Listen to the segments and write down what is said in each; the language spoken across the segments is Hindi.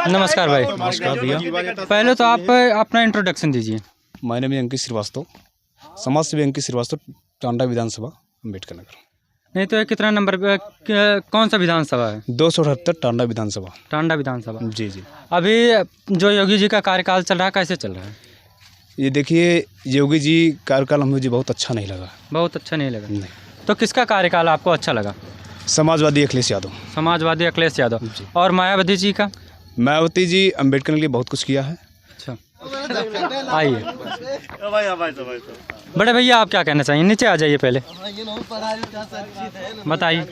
नमस्कार भाई। नमस्कार भैया। पहले तो आप अपना इंट्रोडक्शन दीजिए। माय नेम अंकित श्रीवास्तव, समाज सेवी अंकित श्रीवास्तव, टांडा विधानसभा, अम्बेडकर नगर। नहीं तो ये कितना नंबर पे कौन सा विधानसभा है? 278 टांडा विधानसभा। टांडा विधानसभा। जी जी। अभी जो योगी जी का कार्यकाल चल रहा है, कैसे चल रहा है? ये देखिए, योगी जी कार्यकाल मुझे बहुत अच्छा नहीं लगा। बहुत अच्छा नहीं लगा? नहीं। तो किसका कार्यकाल आपको अच्छा लगा? समाजवादी अखिलेश यादव। समाजवादी अखिलेश यादव। जी। और मायावती जी का? मायावती जी अम्बेडकर के लिए बहुत कुछ किया है। अच्छा, आइए बड़े भैया, आप क्या कहना चाहिए? नीचे आ जाइए पहले, बताइए।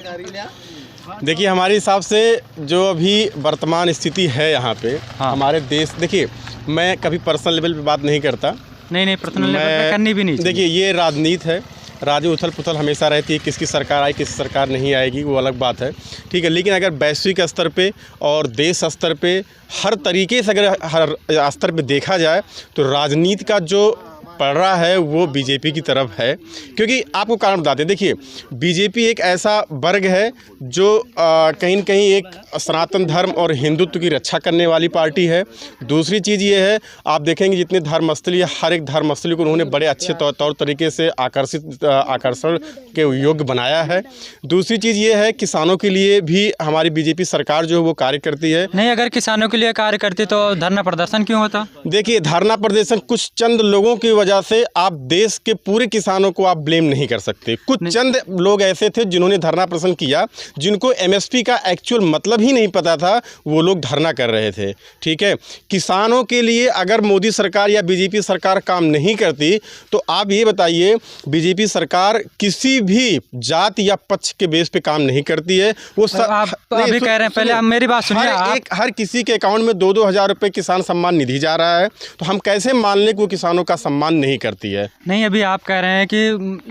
देखिए, हमारे हिसाब से जो अभी वर्तमान स्थिति है यहाँ पे, हाँ। हमारे देश, देखिए मैं कभी पर्सनल लेवल पे बात नहीं करता। नहीं, पर्सनल लेवल पे करनी भी नहीं चाहिए। देखिए, ये राजनीति है, राजनीति उथल पुथल हमेशा रहती है, किसकी सरकार आई किसकी सरकार नहीं आएगी वो अलग बात है, ठीक है। लेकिन अगर वैश्विक स्तर पे और देश स्तर पे हर तरीके से अगर हर स्तर पे देखा जाए तो राजनीति का जो पड़ रहा है वो बीजेपी की तरफ है। क्योंकि आपको कारण बताते हैं, देखिए बीजेपी एक ऐसा वर्ग है जो कहीं न कहीं एक सनातन धर्म और हिंदुत्व की रक्षा करने वाली पार्टी है। दूसरी चीज़ ये है, आप देखेंगे जितने धर्मस्थली, हर एक धर्मस्थली को उन्होंने बड़े अच्छे तौर तरीके से आकर्षण के योग्य बनाया है। दूसरी चीज़ ये है, किसानों के लिए भी हमारी बीजेपी सरकार जो है वो कार्य करती है। नहीं, अगर किसानों के लिए कार्य करती तो धरना प्रदर्शन क्यों होता? देखिए, धरना प्रदर्शन कुछ चंद लोगों की वजह से आप देश के पूरे किसानों को आप ब्लेम नहीं कर सकते। कुछ चंद लोग ऐसे थे जिन्होंने धरना प्रदर्शन किया, जिनको एमएसपी का एक्चुअल मतलब ही नहीं पता था, वो लोग धरना कर रहे थे, ठीक है। किसानों के लिए अगर मोदी सरकार या बीजेपी सरकार काम नहीं करती तो आप ये बताइए, बीजेपी सरकार किसी भी जाति या पक्ष के बेस पे काम नहीं करती है। वो आप अभी कह रहे हैं, पहले आप मेरी बात सुनिए। हर किसी के अकाउंट में 2-2 हज़ार रुपये किसान सम्मान निधि जा रहा है, तो हम कैसे मान लें कि वो किसानों का सम्मान नहीं करती है? नहीं, अभी आप कह रहे हैं कि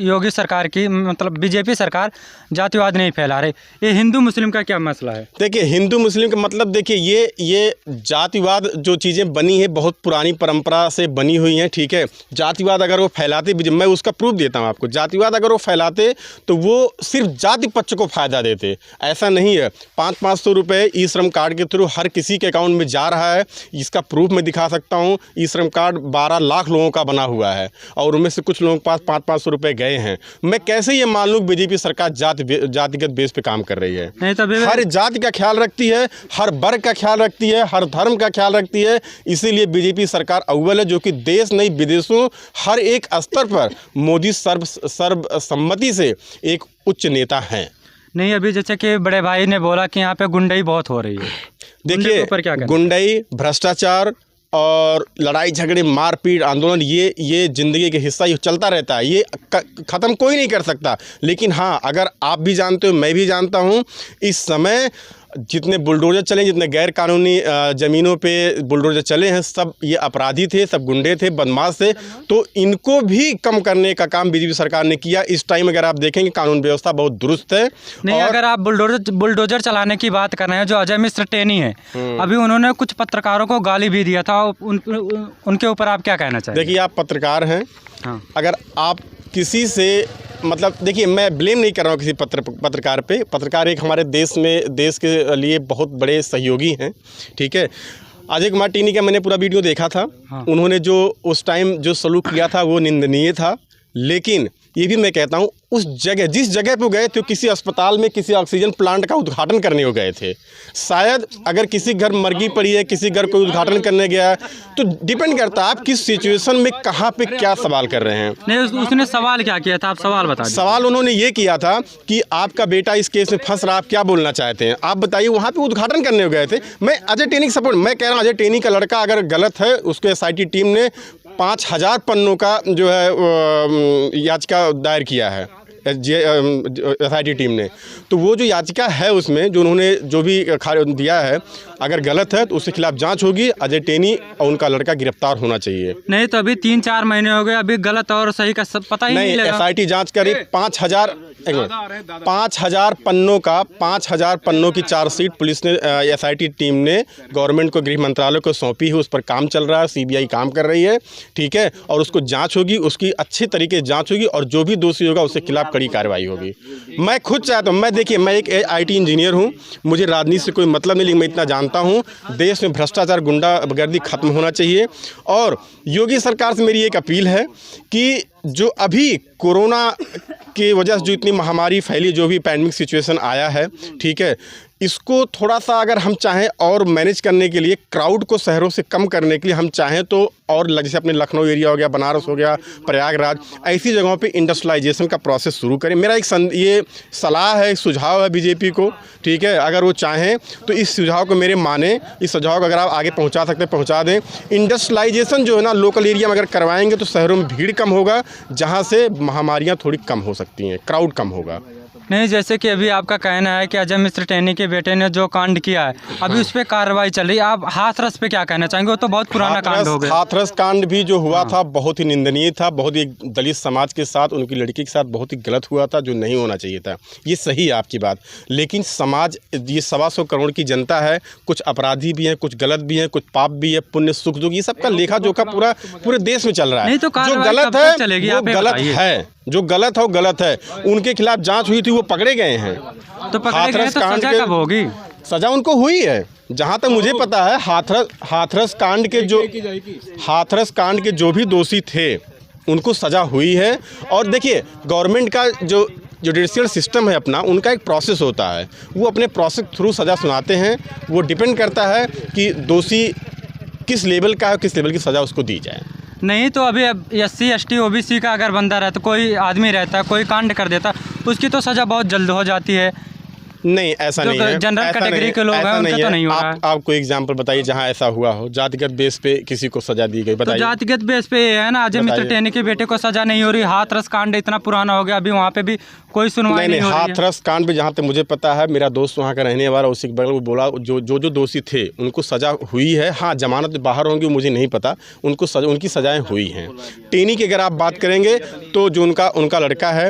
योगी सरकार की, मतलब बीजेपी सरकार जातिवाद नहीं फैला रही। ये हिंदू मुस्लिम का क्या मसला है? देखिए, हिंदू मुस्लिम का मतलब, देखिए ये जातिवाद जो चीज़ें बनी है बहुत पुरानी परंपरा से बनी हुई हैं, ठीक है। जातिवाद अगर वो फैलाते, मैं उसका प्रूफ देता हूँ आपको, जातिवाद अगर वो फैलाते तो वो सिर्फ जाति पक्ष को फ़ायदा देते, ऐसा नहीं है। 500-500 रुपये ई श्रम कार्ड के थ्रू हर किसी के अकाउंट में जा रहा है, इसका प्रूफ मैं दिखा सकता हूँ। ई श्रम कार्ड 12 लाख लोगों का बना हुआ है और उनमें से कुछ लोगों के पास 500-500 रुपये गए हैं। मैं कैसे ये मान लूँ बीजेपी सरकार जातिगत बेस पे काम कर रही है? नहीं, तो हर जाति का ख्याल रखती है, हर वर्ग का ख्याल रखती है, हर धर्म का ख्याल रखती है। इसीलिए बीजेपी सरकार अव्वल है, जो कि देश नहीं विदेशों हर एक स्तर पर मोदी सर्वसम्मति से एक उच्च नेता हैं। नहीं, अभी जैसे कि बड़े भाई ने बोला कि यहाँ पे गुंडाई बहुत हो रही है। देखिए, गुंडाई, भ्रष्टाचार और लड़ाई झगड़े, मारपीट, आंदोलन, ये ज़िंदगी के हिस्सा ही चलता रहता है, ये ख़त्म कोई नहीं कर सकता। लेकिन हाँ, अगर आप भी जानते हो, मैं भी जानता हूँ, इस समय जितने बुलडोजर चले, जितने गैर कानूनी ज़मीनों पे बुलडोजर चले हैं, सब ये अपराधी थे, सब गुंडे थे, बदमाश थे। तो इनको भी कम करने का काम बीजेपी सरकार ने किया। इस टाइम अगर आप देखेंगे कानून व्यवस्था बहुत दुरुस्त है। नहीं, अगर आप बुलडोजर चलाने की बात कर रहे हैं, जो अजय मिश्र टेनी है, अभी उन्होंने कुछ पत्रकारों को गाली भी दिया था, उनके ऊपर आप क्या कहना चाहिए? देखिए, आप पत्रकार हैं। हाँ। अगर आप किसी से, मतलब देखिए, मैं ब्लेम नहीं कर रहा हूँ किसी पत्रकार पे। पत्रकार एक हमारे देश के लिए बहुत बड़े सहयोगी हैं, ठीक है। अजय कुमार टेनी का मैंने पूरा वीडियो देखा था। हाँ। उन्होंने जो उस टाइम जो सलूक किया था वो निंदनीय था। लेकिन ये भी मैं कहता हूँ, उस जगह, जिस जगह पे गए थे, किसी अस्पताल में किसी ऑक्सीजन प्लांट का उद्घाटन करने को गए थे। शायद अगर किसी घर मर्गी पड़ी है, किसी घर कोई उद्घाटन करने गया है, तो डिपेंड करता है आप किस सिचुएशन में कहाँ पे क्या सवाल कर रहे हैं। नहीं, उसने सवाल क्या किया था? आप सवाल बता दीजिए। सवाल उन्होंने ये किया था कि आपका बेटा इस केस में फंस रहा, आप क्या बोलना चाहते हैं, आप बताइए। वहाँ पे उद्घाटन करने को गए थे। मैं अजय टेनी का सपोर्ट, मैं कह रहा हूँ, अजय टेनी का लड़का अगर गलत है, उसके एसआईटी टीम ने 5000 पन्नों का जो है याचिका दायर किया है एसआईटी टीम ने। तो वो जो याचिका है उसमें जो उन्होंने जो भी दिया है, अगर गलत है तो उसके खिलाफ जांच होगी। अजय टेनी और उनका लड़का गिरफ्तार होना चाहिए। नहीं, तो अभी 3-4 महीने हो गए, अभी गलत और सही का सब पता ही नहीं लगा। एसआईटी जांच करी, एक मिनट, 5,000 पन्नों का 5,000 पन्नों की चार्जशीट पुलिस ने एसआईटी टीम ने गवर्नमेंट को, गृह मंत्रालय को सौंपी है। उस पर काम चल रहा है, सीबीआई काम कर रही है, ठीक है, और उसको जांच होगी, उसकी अच्छी तरीके से जांच होगी और जो भी दोषी होगा उसके खिलाफ कड़ी कार्रवाई होगी। मैं खुद चाहता हूँ, देखिए मैं एक IT इंजीनियर हूँ, मुझे राजनीति से कोई मतलब नहीं, लेकिन मैं इतना जानता हूँ देश में भ्रष्टाचार, गुंडागर्दी खत्म होना चाहिए। और योगी सरकार से मेरी एक अपील है कि जो अभी कोरोना की वजह से जो इतनी महामारी फैली, जो भी पैंडेमिक सिचुएशन आया है, ठीक है, इसको थोड़ा सा अगर हम चाहें और मैनेज करने के लिए, क्राउड को शहरों से कम करने के लिए हम चाहें तो, और जैसे अपने लखनऊ एरिया हो गया, बनारस हो गया, प्रयागराज, ऐसी जगहों पे इंडस्ट्रियलाइजेशन का प्रोसेस शुरू करें। मेरा एक ये सलाह है, सुझाव है बीजेपी को, ठीक है, अगर वो चाहें तो इस सुझाव को मेरे माने, इस सुझाव को अगर आप आगे पहुंचा सकते पहुंचा दें। इंडस्ट्रियलाइजेशन जो है ना लोकल एरिया में अगर करवाएंगे तो शहरों में भीड़ कम होगा, जहाँ से महामारियाँ थोड़ी कम हो सकती हैं, क्राउड कम होगा। नहीं, जैसे कि अभी आपका कहना है कि अजय मिश्र टेनी के बेटे ने जो कांड किया है, अभी उस पर कार्रवाई चल रही है, आप हाथरस पे क्या कहना चाहेंगे? वो तो बहुत पुराना कांड हो गया। हाथरस कांड भी जो हुआ था बहुत ही निंदनीय था, बहुत ही दलित समाज के साथ, उनकी लड़की के साथ बहुत ही गलत हुआ था, जो नहीं होना चाहिए था। ये सही है आपकी बात, लेकिन समाज, ये 125 करोड़ की जनता है, कुछ अपराधी भी हैं, कुछ गलत भी हैं, कुछ पाप भी है, पुण्य सुख दुख, ये सबका लेखा जोखा पूरे देश में चल रहा है। तो जो गलत है वो गलत है, जो गलत है वो गलत है। उनके खिलाफ जांच हुई थी, वो पकड़े गए हैं। तो पकड़े गए तो सजा कब होगी? सजा उनको हुई है, जहां तक मुझे पता है। हाथरस कांड के जो भी दोषी थे उनको सजा हुई है। और देखिए, गवर्नमेंट का जो जुडिशियल सिस्टम है अपना, उनका एक प्रोसेस होता है, वो अपने प्रोसेस थ्रू सज़ा सुनाते हैं। वो डिपेंड करता है कि दोषी किस लेवल का है, किस लेवल की सज़ा उसको दी जाए। नहीं तो अभी SC ST OBC का अगर बंदा रहता, कोई आदमी रहता, कोई कांड कर देता, उसकी तो सज़ा बहुत जल्द हो जाती है। नहीं, ऐसा नहीं है। जनरल कैटेगरी के लोग हैं, उनका तो नहीं हो रहा है। आप कोई एग्जांपल बताइए जहां ऐसा हुआ हो, जातिगत बेस पे किसी को सजा दी गई, बताइए। तो जातिगत बेस पे ये है ना, अजय मिश्र टेनी के बेटे को सजा नहीं हो रही। हाथरस कांड इतना पुराना हो गया, अभी वहाँ पे भी कोई सुनवाई नहीं हो रही है। हाथरस कांड पे जहाँ तक मुझे पता है, मेरा दोस्त वहाँ का रहने वाला, उसी के बगल वो बोला जो दोषी थे उनको सजा हुई है। हाँ, जमानत बाहर होंगी मुझे नहीं पता, उनकी सजाएं हुई हैं। टेनी की अगर आप बात करेंगे तो जो उनका लड़का है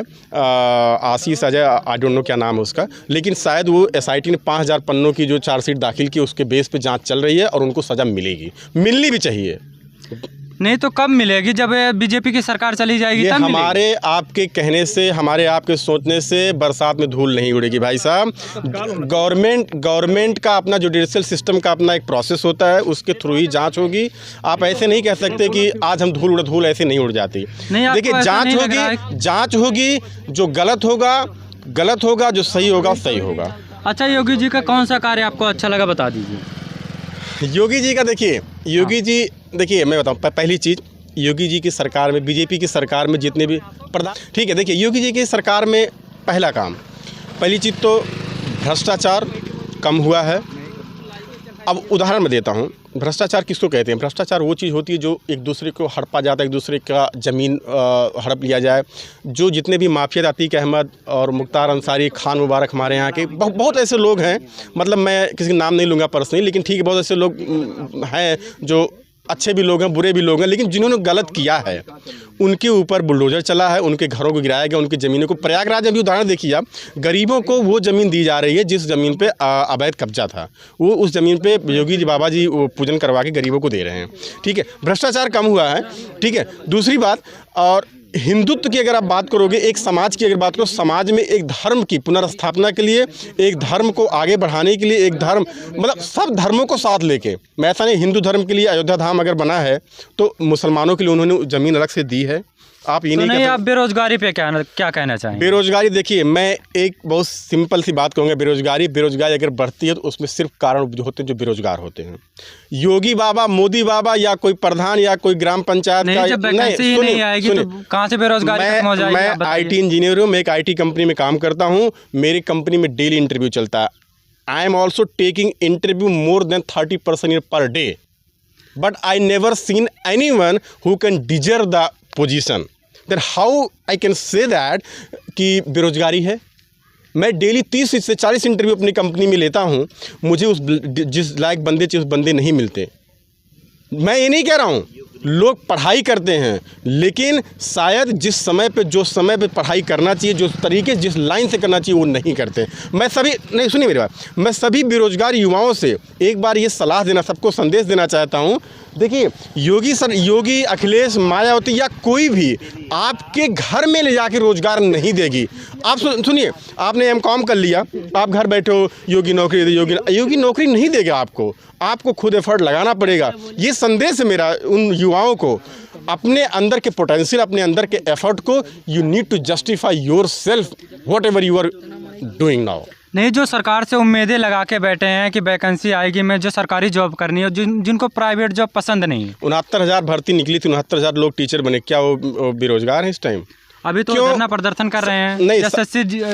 आशीष अजय, आई डोंट नो क्या नाम है उसका, लेकिन शायद वो SIT ने 5,000 पन्नों की जो चार्जशीट दाखिल की, उसके बेस पे जांच चल रही है और उनको सजा मिलेगी, मिलनी भी चाहिए। नहीं तो कब मिलेगी? जब बीजेपी की सरकार चली जाएगी ये तब हमारे आपके कहने से, हमारे आपके सोचने से बरसात में धूल नहीं उड़ेगी भाई साहब। गवर्नमेंट का अपना जुडिशियल सिस्टम का अपना एक प्रोसेस होता है, उसके थ्रू ही जांच होगी। आप ऐसे नहीं कह सकते कि आज हम धूल ऐसे नहीं उड़ जाती। देखिए, जांच होगी, जो गलत होगा, जो सही होगा। अच्छा, योगी जी का कौन सा कार्य आपको अच्छा लगा, बता दीजिए। योगी जी का देखिए, मैं बताऊं, पहली चीज़, योगी जी की सरकार में, बीजेपी की सरकार में जितने भी प्रधान, ठीक है, देखिए योगी जी की सरकार में पहली चीज़ तो भ्रष्टाचार कम हुआ है। अब उदाहरण मैं देता हूँ, भ्रष्टाचार किसको कहते हैं? भ्रष्टाचार वो चीज़ होती है जो एक दूसरे को हड़पा जाता है, एक दूसरे का ज़मीन हड़प लिया जाए। जो जितने भी माफिया, अतीक अहमद और मुख्तार अंसारी, खान मुबारक, हमारे यहाँ के बहुत ऐसे लोग हैं, मतलब मैं किसी का नाम नहीं लूँगा पर्सनली, लेकिन ठीक है, बहुत ऐसे लोग हैं जो अच्छे भी लोग हैं, बुरे भी लोग हैं, लेकिन जिन्होंने गलत किया है उनके ऊपर बुलडोजर चला है, उनके घरों को गिराया गया, उनकी ज़मीनों को। प्रयागराज में भी उदाहरण देखिए आप, गरीबों को वो ज़मीन दी जा रही है जिस ज़मीन पे अवैध कब्जा था, वो उस ज़मीन पे योगी जी बाबा जी वो पूजन करवा के गरीबों को दे रहे हैं, ठीक है। भ्रष्टाचार कम हुआ है, ठीक है। दूसरी बात, और हिंदुत्व की अगर आप बात करोगे, एक समाज की अगर बात करो, समाज में एक धर्म की पुनर्स्थापना के लिए, एक धर्म को आगे बढ़ाने के लिए, एक धर्म मतलब सब धर्मों को साथ लेके, मैं ऐसा नहीं, हिंदू धर्म के लिए अयोध्या धाम अगर बना है तो मुसलमानों के लिए उन्होंने ज़मीन अलग से दी है। आप ये नहीं, आप बेरोजगारी पे क्या कहना चाहेंगे? बेरोजगारी, देखिए मैं एक बहुत सिंपल सी बात कहूँगा, बेरोजगारी अगर बढ़ती है तो उसमें सिर्फ कारण जो होते हैं, जो बेरोजगार होते हैं। योगी बाबा, मोदी बाबा या कोई प्रधान या कोई ग्राम पंचायत नहीं, जब वैकेंसी नहीं आएगी तो कहाँ से बेरोजगारी खत्म हो जाएगी? मैं IT इंजीनियर हूँ, मैं एक IT कंपनी में काम करता हूँ, मेरी कंपनी में डेली इंटरव्यू चलता है। I am also taking interview more than 30% per day, but I never seen anyone who can deserve the position. Then how I can say that कि बेरोजगारी है? मैं डेली 30 से 40 इंटरव्यू अपनी कंपनी में लेता हूँ, मुझे जिस लायक बंदे चाहिए उस बंदे नहीं मिलते। मैं ये नहीं कह रहा हूँ, लोग पढ़ाई करते हैं, लेकिन शायद जिस समय पे जो समय पे पढ़ाई करना चाहिए, जो तरीके जिस लाइन से करना चाहिए वो नहीं करते। मैं सभी नहीं सुनिए मेरी बात, मैं सभी बेरोजगार युवाओं से एक बार ये सलाह देना, सबको संदेश देना चाहता हूँ। देखिए योगी, अखिलेश, मायावती या कोई भी आपके घर में ले जाके रोजगार नहीं देगी। आप सुनिए, आपने एमकॉम कर लिया, आप घर बैठे हो, योगी नौकरी दे, योगी नौकरी नहीं देगा आपको खुद एफर्ट लगाना पड़ेगा। ये संदेश है मेरा उन युवाओं को, अपने अंदर के पोटेंशियल, अपने अंदर के एफर्ट को you need to justify yourself whatever you are doing now. नहीं, जो सरकार से उम्मीदें लगा के बैठे हैं कि वैकेंसी आएगी, मैं जो सरकारी जॉब करनी है, जिनको प्राइवेट जॉब पसंद नहीं है। 69,000 भर्ती निकली थी, 69,000 लोग टीचर बने, क्या वो बेरोजगार हैं इस टाइम? अभी तो धरना प्रदर्शन कर रहे हैं। नहीं,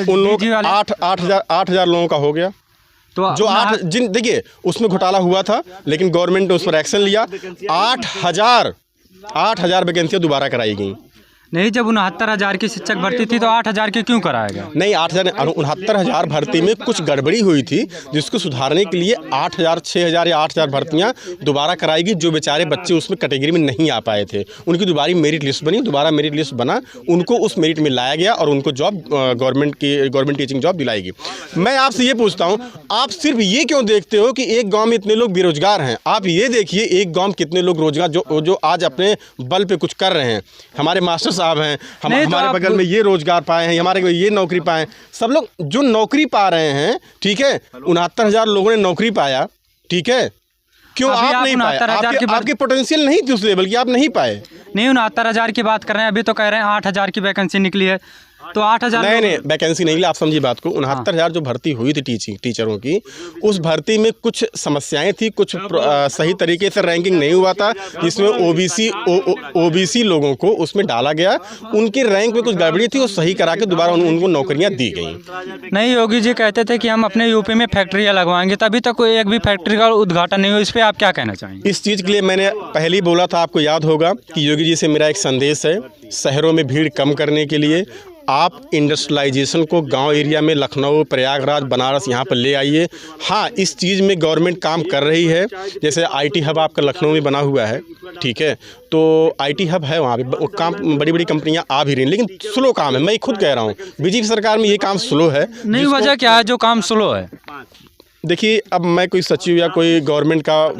उन लोग 8,000 लोगों का हो गया। तो जो 8 देखिए उसमें घोटाला हुआ था, लेकिन गवर्नमेंट ने उस पर एक्शन लिया। 8,000 वैकेंसियाँ दोबारा कराई गई। नहीं, जब 69,000 की शिक्षक भर्ती थी तो 8,000 की क्यों कराया गया? नहीं, 69,000 भर्ती में कुछ गड़बड़ी हुई थी, जिसको सुधारने के लिए 8,000, 6,000 या 8,000 भर्तियां दोबारा कराएगी। जो बेचारे बच्चे उसमें कैटेगरी में नहीं आ पाए थे, उनकी दोबारा मेरिट लिस्ट बनी, दोबारा मेरिट लिस्ट बना, उनको उस मेरिट में लाया गया और उनको जॉब गवर्नमेंट टीचिंग जॉब दिलाएगी। मैं आपसे ये पूछता हूँ, आप सिर्फ ये क्यों देखते हो कि एक गाँव में इतने लोग बेरोजगार हैं? आप ये देखिए एक गाँव में कितने लोग रोजगार जो आज अपने बल पे कुछ कर रहे हैं। हमारे मास्टर साहब हैं, हमारे बगल में ये रोजगार पाए हैं, हमारे ये नौकरी पाए, सब लोग जो नौकरी पा रहे हैं, ठीक है। 69,000 लोगों ने नौकरी पाया, ठीक है। क्यों आप नहीं पाए? आपके पोटेंशियल नहीं थी उस लेवल की, आप नहीं पाए। नहीं, 69,000 की बात कर रहे हैं, अभी तो कह रहे हैं 8,000 की वैकेंसी निकली है, तो 8,000 नहीं वैकेंसी नहीं, आप समझिए बात को। 69,000 जो भर्ती हुई थी टीचरों की, उस भर्ती में कुछ समस्याएं थी, कुछ सही तरीके से रैंकिंग नहीं हुआ था, जिसमें ओबीसी लोगों को उसमें डाला गया। उनकी रैंक में कुछ गड़बड़ी थी, वो सही करा के दोबारा उनको नौकरियां दी गई। नहीं, योगी जी कहते थे कि हम अपने यूपी में फैक्ट्रियाँ लगवाएंगे, तभी तक कोई एक भी फैक्ट्री का उद्घाटन नहीं हुआ। इस पर आप क्या कहना चाहेंगे? इस चीज़ के लिए मैंने पहले ही बोला था, आपको याद होगा कि योगी जी से मेरा एक संदेश है, शहरों में भीड़ कम करने के लिए आप इंडस्ट्रियलाइजेशन को गांव एरिया में, लखनऊ, प्रयागराज, बनारस यहाँ पर ले आइए। हाँ, इस चीज़ में गवर्नमेंट काम कर रही है। जैसे आईटी हब आपका लखनऊ में बना हुआ है, ठीक है, तो आईटी हब है वहाँ पे, काम बड़ी कंपनियाँ आ भी रही हैं, लेकिन स्लो काम है। मैं खुद कह रहा हूँ बीजेपी सरकार में ये काम स्लो है। नहीं, वजह क्या है जो काम स्लो है? देखिए, अब मैं कोई सचिव या कोई गवर्नमेंट का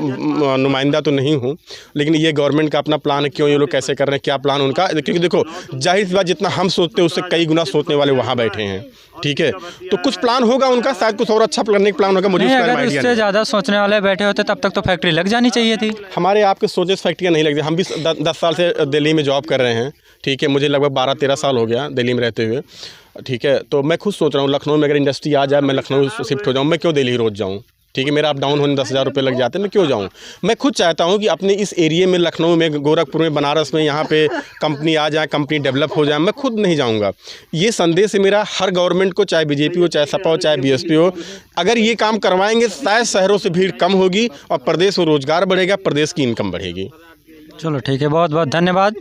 नुमाइंदा तो नहीं हूँ, लेकिन ये गवर्नमेंट का अपना प्लान है, क्यों ये लोग कैसे कर रहे हैं, क्या प्लान उनका। क्योंकि देखो, जाहिर सी बात, जितना हम सोचते हैं उससे कई गुना सोचने वाले वहाँ बैठे हैं, ठीक है। तो कुछ प्लान होगा उनका, शायद कुछ और अच्छा करने का प्लान होगा। मुझे अगर इससे ज़्यादा सोचने वाले बैठे होते तब तक तो फैक्ट्री लग जानी चाहिए थी। हमारे आपके सोचे से फैक्ट्रियाँ नहीं लगती। हम भी 10 साल से दिल्ली में जॉब कर रहे हैं, ठीक है। मुझे लगभग 12-13 साल हो गया दिल्ली में रहते हुए, ठीक है। तो मैं खुद सोच रहा हूँ, लखनऊ में अगर इंडस्ट्री आ जाए, मैं लखनऊ शिफ्ट हो जाऊँ। मैं क्यों दिल्ली रोज़ जाऊँ, ठीक है। मेरा अप डाउन होने 10,000 रुपये लग जाते हैं, मैं क्यों जाऊँ। मैं खुद चाहता हूँ कि अपने इस एरिया में, लखनऊ में, गोरखपुर में, बनारस में, यहाँ पे कंपनी आ जाए, कंपनी डेवलप हो जाए। मैं खुद नहीं जाऊँगा। ये संदेश है मेरा हर गवर्नमेंट को, चाहे बीजेपी हो, चाहे सपा हो, चाहे बीएसपी हो। अगर ये काम करवाएंगे, शायद शहरों से भीड़ कम होगी और प्रदेश में रोजगार बढ़ेगा, प्रदेश की इनकम बढ़ेगी। चलो ठीक है, बहुत बहुत धन्यवाद।